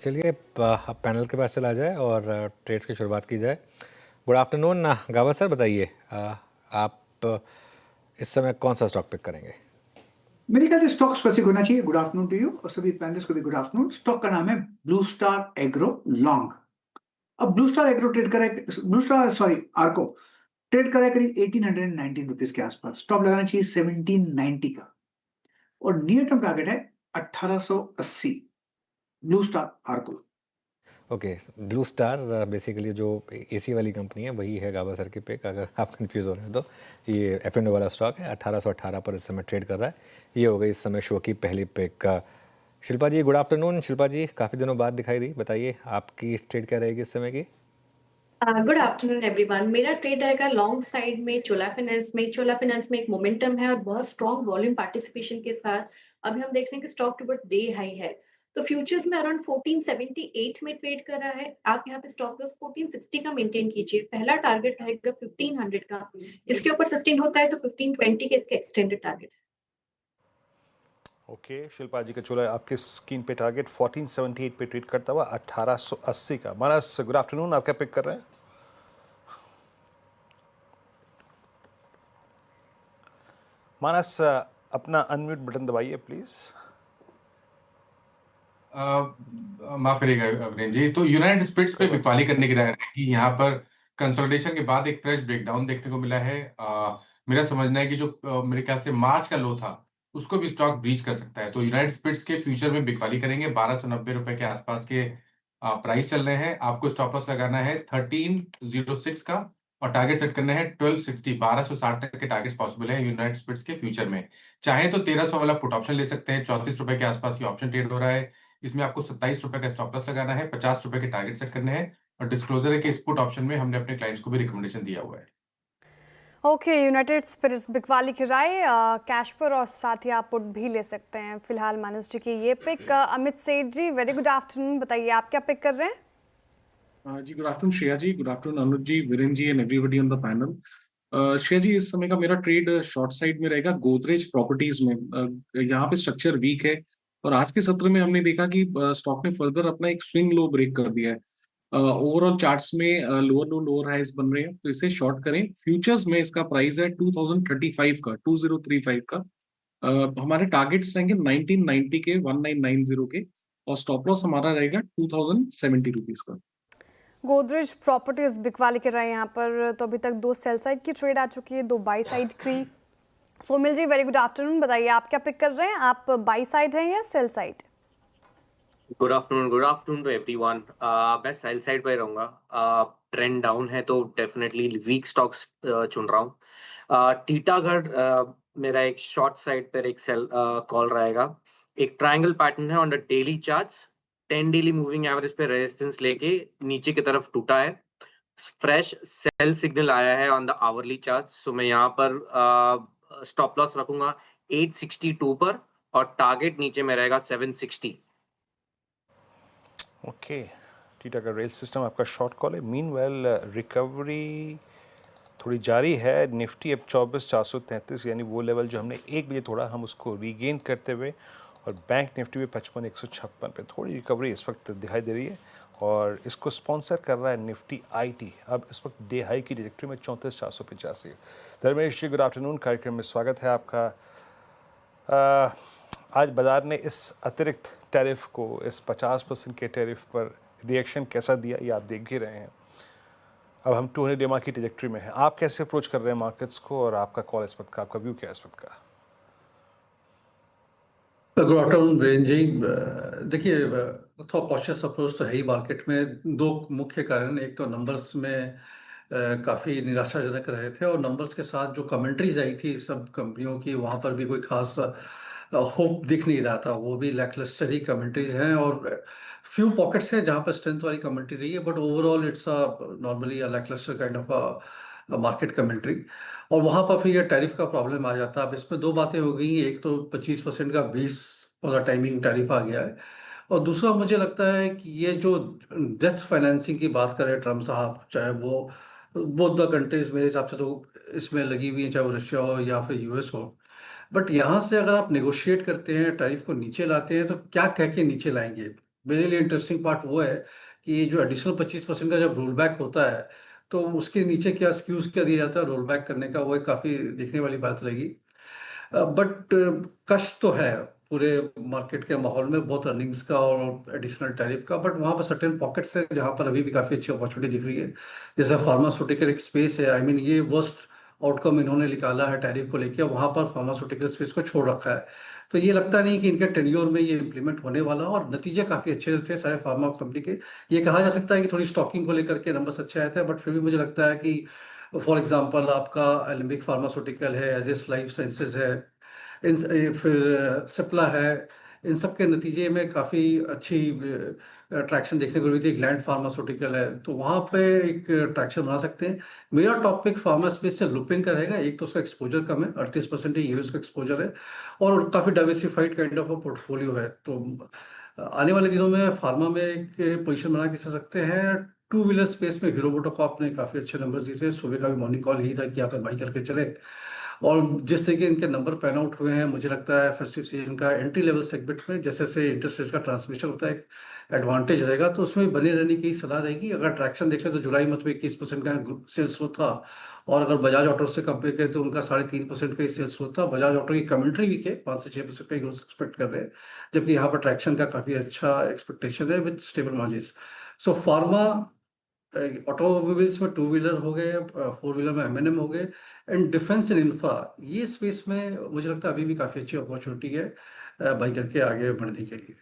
चलिए अब पैनल के पास चला जाए और ट्रेड्स की शुरुआत की जाए। गुड आफ्टरनून गावा सर, बताइए आप इस समय कौन सा स्टॉक पिक करेंगे? मेरे ख्याल से स्टॉक स्पेसिफिक होना चाहिए। गुड आफ्टरनून टू यू और सभी पैनलिस्ट को भी गुड आफ्टरनून। स्टॉक का नाम है ब्लू स्टार एग्रो लॉन्ग। अब ब्लू स्टार एग्रो ट्रेड करा ब्लू स्टार सॉरी आर्को ट्रेड करा करीब 1819 रुपीज के आसपास। स्टॉप लगाना चाहिए 1790 का और नियर टर्म टारगेट है 1880। ब्लू स्टार आर्को। ओके, ब्लू स्टार बेसिकली जो एसी वाली कंपनी है वही है गावा सर की पिक। अगर आप कंफ्यूज हो रहे हैं तो ये F&O वाला स्टॉक है, 1818 पर इस समय ट्रेड कर रहा है। ये हो गई इस समय शो की पहली पिक। शिल्पा जी, गुड आफ्टरनून। शिल्पा जी, काफ़ी दिनों बाद दिखाई दी, बताइए आपकी ट्रेड क्या रहेगी इस समय की? Good afternoon everyone. मेरा ट्रेड रहेगा लॉन्ग साइड में चोला फाइनेंस में। चोला फाइनेंस में एक मोमेंटम है और बहुत स्ट्रॉन्ग वॉल्यूम पार्टिसिपेशन के साथ अभी हम देख रहे हैं कि स्टॉक टू डे हाई है। तो फ्यूचर्स में अराउंड 1478 में ट्रेड कर रहा है। आप यहाँ पे स्टॉप लॉस 1460 का मेंटेन कीजिए। पहला टारगेट रहेगा 1500 का। इसके ऊपर सस्टेन होता है तो 1520 के इसके एक्सटेंडेड टारगेट्स। ओके, शिल्पा जी का चोला आपके स्क्रीन पे टारगेट 1478 पे ट्रेड करता हुआ 1880 का। मानस, गुड आफ्टरनून, आप क्या पिक कर रहे हैं? मानस, अपना अनम्यूट बटन दबाइए प्लीज। माफ करिएगा अभिनय जी। तो यूनाइटेड स्पिरिट्स पे बिकवाली करने की राय रहेगी। यहाँ पर कंसोलिडेशन के बाद एक फ्रेश ब्रेकडाउन देखने को मिला है। मेरा समझना है कि जो मेरे ख्याल से मार्च का लो था उसको भी स्टॉक ब्रीच कर सकता है। तो यूनाइटेड स्पिरिट्स के फ्यूचर में बिकवाली करेंगे। 1290 रुपए के आसपास के प्राइस चल रहे हैं। आपको स्टॉप लॉस लगाना है 1306 का और टारगेट सेट करना है 1260। 1260 तक के टारगेट्स पॉसिबल है यूनाइटेड स्पिरिट्स के फ्यूचर में। चाहे तो 1300 वाला पुट ऑप्शन ले सकते हैं। 34 रुपए के आसपास ये ऑप्शन ट्रेड हो रहा है। इसमें आपको 27 रुपए का स्टॉप लॉस लगाना है, 50 रुपए के टारगेट सेट करने हैं और डिस्क्लोजर है कि इस पुट ऑप्शन में हमने अपने क्लाइंट्स को भी रिकमेंडेशन दिया हुआ है। ओके, यूनाइटेड स्पिरिट्स बिकवाली की राय कैश पर और साथ ही आप पुट भी ले सकते हैं। फिलहाल मानस जी की ये पिक। अमित सेठ जी, वेरी गुड आफ्टरनून, बताइए आप क्या पिक कर रहे हैं? जी good afternoon Shreya ji, good afternoon Anuj ji, Viren ji and everybody on the panel. Shreya ji, इस समय का मेरा ट्रेड शॉर्ट साइड में रहेगा गोदरेज प्रॉपर्टीज में। यहाँ पे स्ट्रक्चर वीक है और आज के सत्र में हमने देखा कि स्टॉक ने फर्दर अपना एक स्विंग लो ब्रेक कर दिया है। ओवरऑल चार्ट्स में लोअर लो लोअर हाइज बन रहे हैं, तो इसे शॉर्ट करें। फ्यूचर्स में इसका प्राइस है 2035 का, 2035 का। हमारे टारगेट्स रहेंगे 1990 के, 1990 के, और स्टॉप लॉस हमारा रहेगा 2070 रुपीज का। गोदरेज प्रॉपर्टीज बिकवाली के रहे हैं यहाँ पर। तो अभी तक 2 सेल साइड की ट्रेड आ चुकी है, 2 बाई साइड की। सोमिल जी, वेरी गुड आफ्टरनून, बताइए आप क्या पिक कर रहे हैं? आप बाई साइड हैं या sell side? Good afternoon to everyone. मैं सेल साइड पे रहूंगा। ट्रेंड डाउन है तो डेफिनेटली वीक स्टॉक्स चुन रहा हूँ। टीटागढ़ मेरा एक शॉर्ट साइड पर एक सेल कॉल रहेगा। एक ट्रायंगल पैटर्न है on the daily charts. 10 daily moving average पे रेजिस्टेंस लेके नीचे की तरफ टूटा है। फ्रेश सेल सिग्नल आया है ऑन द आवरली चार्ट्स। सो मैं यहाँ पर स्टॉप लॉस रखूंगा 862 पर और टारगेट नीचे में रहेगा 760। ओके, टीटागढ़ रेल सिस्टम आपका शॉर्ट कॉल है। मीनवेल रिकवरी थोड़ी जारी है। निफ्टी अब 24,433 यानी वो लेवल जो हमने 1 बजे तोड़ा, हम उसको रीगेन करते हुए, और बैंक निफ्टी में 55,156 पे थोड़ी रिकवरी इस वक्त दिखाई दे रही है। और इसको स्पॉन्सर कर रहा है निफ्टी आईटी। अब इस वक्त डे हाई की डायरेक्टरी में 34,485। धर्मेश जी, गुड आफ्टरनून, कार्यक्रम में स्वागत है आपका। आज बाजार ने इस अतिरिक्त टैरिफ को, इस 50% के टैरिफ पर रिएक्शन कैसा दिया, ये आप देख ही रहे हैं। अब हम 200 डेमा की ट्रैजेक्टरी में हैं। आप कैसे अप्रोच कर रहे हैं मार्केट्स को और आपका कॉल इस वक्त का, आपका व्यू क्या है इस वक्त का? गुड आफ्टरनून वीरेन जी। देखिए, थोड़ा कॉशियस अप्रोच तो है ही मार्केट में। 2 मुख्य कारण, एक तो नंबर्स में काफ़ी निराशाजनक रहे थे और नंबर्स के साथ जो कमेंट्रीज आई थी सब कंपनियों की, वहाँ पर भी कोई खास होप दिख नहीं रहा था। वो भी लैकलस्टर ही कमेंट्रीज हैं और फ्यू पॉकेट्स हैं जहाँ पर स्ट्रेंथ वाली कमेंट्री रही है, but overall it's normally lacklustre kind of market commentary. और वहाँ पर फिर ये टैरिफ का प्रॉब्लम आ जाता है। अब इसमें 2 बातें हो गई, एक तो 25% का 20 वाला टाइमिंग टैरिफ आ गया है, और दूसरा मुझे लगता है कि ये जो डेथ फाइनेंसिंग की बात करें ट्रम्प साहब, चाहे वो बोथ द कंट्रीज मेरे हिसाब से तो इसमें लगी हुई है, चाहे वो रशिया हो या फिर यूएस हो। बट यहाँ से अगर आप नेगोशिएट करते हैं, टैरिफ को नीचे लाते हैं, तो क्या कह के नीचे लाएंगे? मेरे लिए इंटरेस्टिंग पार्ट वो है कि जो एडिशनल 25% का जब रोल बैक होता है तो उसके नीचे क्या स्क्यूज क्या दिया जाता है रोल बैक करने का, वो एक काफ़ी देखने वाली बात रहेगी। बट कष्ट तो है पूरे मार्केट के माहौल में, बहुत अर्निंग्स का और एडिशनल टैरिफ का, बट वहाँ पर सर्टेन पॉकेट्स है जहाँ पर अभी भी काफ़ी अच्छी अपॉर्चुनिटी दिख रही है। जैसे फार्मास्यूटिकल एक स्पेस है, आई मीन ये वर्स्ट आउटकम इन्होंने निकाला है टैरिफ को लेकर, वहाँ पर फार्मास्यूटिकल स्पेस को छोड़ रखा है। तो ये लगता नहीं कि इनके टेन्योर में ये इम्प्लीमेंट होने वाला, और नतीजे काफ़ी अच्छे थे सारे फार्मा कंपनी के। ये कहा जा सकता है कि थोड़ी स्टॉकिंग को लेकर के नंबर्स अच्छे आए थे, बट फिर भी मुझे लगता है कि फॉर एग्जांपल आपका एलिम्बिक फार्मास्यूटिकल है, एरिस लाइफ साइंसेज है, फिर सिप्ला है, इन सब के नतीजे में काफ़ी अच्छी ट्रैक्शन देखने को मिली थी। ग्लैंड फार्मास्यूटिकल है, तो वहाँ पे एक ट्रैक्शन बना सकते हैं। मेरा टॉपिक फार्मा स्पेस से लुपिन का रहेगा। एक तो उसका एक्सपोजर कम है, 38% यूएस का एक्सपोजर है, और काफ़ी डाइवर्सिफाइड काइंड ऑफ पोर्टफोलियो है। तो आने वाले दिनों में फार्मा में एक पोजीशन बना के चल सकते हैं। टू व्हीलर स्पेस में हीरो मोटोकॉर्प ने काफ़ी अच्छे नंबर्स दिए थे, सुबह का भी मॉर्निंग कॉल यही था कि आप बाई करके चले, और जिस तरीके इनके नंबर पैन आउट हुए हैं, मुझे लगता है फेस्टिव सीजन का एंट्री लेवल सेगमेंट में जैसे जैसे इंटरेस्ट रेट का ट्रांसमिशन होता है एक एडवांटेज रहेगा, तो उसमें बने रहने की सलाह रहेगी। अगर ट्रैक्शन देखें तो जुलाई मंथ में 21% का सेल्स ग्रोथ था, और अगर बजाज ऑटो से कंपेयर करें तो उनका 3.5% का ही सेल्स ग्रोथ था। बजाज ऑटो की कमेंट्री वीक है, 5 से 6% का ग्रोथ एक्सपेक्ट कर रहे हैं, जबकि यहाँ पर ट्रैक्शन का काफ़ी अच्छा एक्सपेक्टेशन है with stable margin. So pharma, automobiles में टू व्हीलर हो गए, फोर व्हीलर में एमएनएम हो गए, एंड डिफेंस एंड इंफ्रा, ये स्पेस में मुझे लगता है अभी भी काफ़ी अच्छी अपॉर्चुनिटी है बाई करके आगे बढ़ने के लिए।